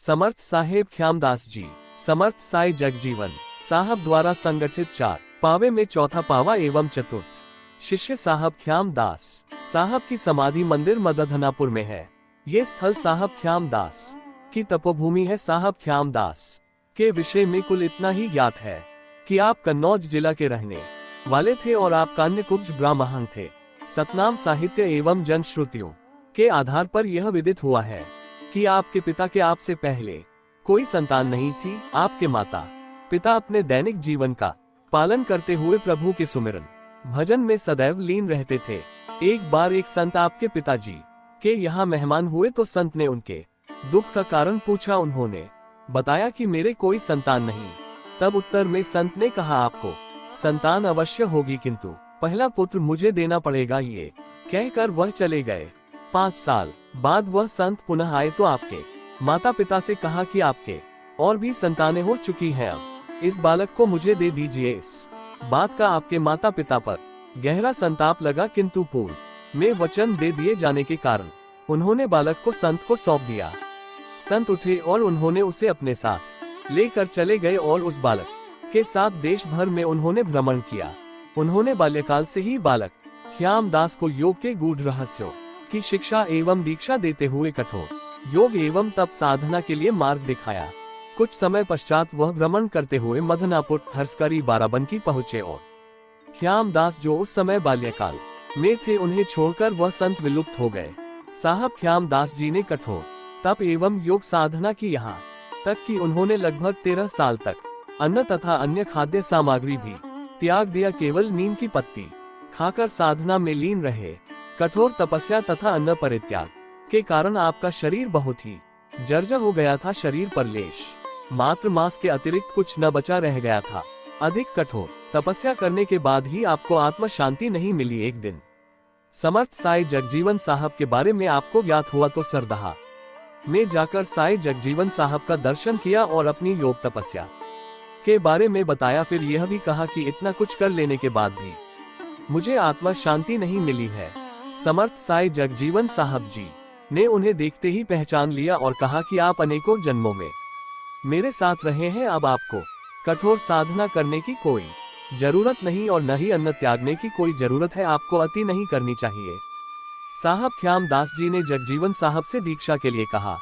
समर्थ साहेब ख्यामदास जी, समर्थ साई जगजीवन साहब द्वारा संगठित 4 पावे में चौथा पावा एवं चतुर्थ शिष्य साहब ख्यामदास साहब की समाधि मंदिर मदधनापुर में है। ये स्थल साहब ख्यामदास की तपोभूमि है। साहब ख्यामदास के विषय में कुल इतना ही ज्ञात है कि आप कन्नौज जिला के रहने वाले थे और आप कान्यकुब्ज ब्राह्मण थे। सतनाम साहित्य एवं जनश्रुतियों के आधार पर यह विदित हुआ है कि आपके पिता के आपसे पहले कोई संतान नहीं थी। आपके माता पिता अपने दैनिक जीवन का पालन करते हुए प्रभु के सुमिरन भजन में सदैव लीन रहते थे। एक बार एक संत आपके पिताजी के यहाँ मेहमान हुए तो संत ने उनके दुख का कारण पूछा। उन्होंने बताया कि मेरे कोई संतान नहीं। तब उत्तर में संत ने कहा, आपको संतान अवश्य होगी, किंतु पहला पुत्र मुझे देना पड़ेगा। ये कहकर वह चले गए। 5 साल बाद वह संत पुनः आए तो आपके माता पिता से कहा कि आपके और भी संतानें हो चुकी हैं, अब इस बालक को मुझे दे दीजिए। इस बात का आपके माता पिता पर गहरा संताप लगा, किंतु पूर्व में वचन दे दिए जाने के कारण उन्होंने बालक को संत को सौंप दिया। संत उठे और उन्होंने उसे अपने साथ लेकर चले गए और उस बालक के साथ देश भर में उन्होंने भ्रमण किया। उन्होंने बाल्यकाल से ही बालक ख्यामदास को योग के गूढ़ रहस्यों की शिक्षा एवं दीक्षा देते हुए कठोर योग एवं तप साधना के लिए मार्ग दिखाया। कुछ समय पश्चात वह भ्रमण करते हुए मदनापुर, हर्षकरी, बाराबंकी पहुँचे और ख्यामदास जो उस समय बाल्यकाल में थे उन्हें छोड़कर वह संत विलुप्त हो गए। साहब ख्यामदास जी ने कठोर तप एवं योग साधना की, यहाँ तक कि उन्होंने लगभग 13 साल तक अन्न तथा अन्य खाद्य सामग्री भी त्याग दिया। केवल नीम की पत्ती खाकर साधना में लीन रहे। कठोर तपस्या तथा अन्न परित्याग के कारण आपका शरीर बहुत ही जर्जर हो गया था। शरीर पर लेश मात्र मांस के अतिरिक्त कुछ न बचा रह गया था। अधिक कठोर तपस्या करने के बाद ही आपको आत्म शांति नहीं मिली। एक दिन समर्थ साई जगजीवन साहब के बारे में आपको ज्ञात हुआ तो सरदाहा में जाकर साई जगजीवन साहब का दर्शन किया और अपनी योग तपस्या के बारे में बताया। फिर यह भी कहा कि इतना कुछ कर लेने के बाद भी मुझे आत्मा शांति नहीं मिली है। समर्थ साई जगजीवन साहब जी ने उन्हें देखते ही पहचान लिया और कहा कि आप अनेकों जन्मों में मेरे साथ रहे हैं, अब आपको कठोर साधना करने की कोई जरूरत नहीं और न ही अन्न त्यागने की कोई जरूरत है। आपको अति नहीं करनी चाहिए। साहब ख्यामदास जी ने जगजीवन साहब से दीक्षा के लिए कहा।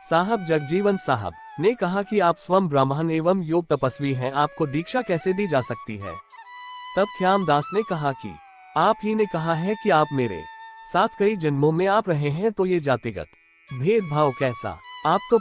साहब जगजीवन साहब ने कहा कि आप स्वयं ब्राह्मण एवं योग तपस्वी हैं, आपको दीक्षा कैसे दी जा सकती है। तब ख्यामदास ने कहा कि आप ही ने कहा है कि आप मेरे साथ कई जन्मों में आप रहे हैं, तो ये जातिगत भेदभाव कैसा। आप तो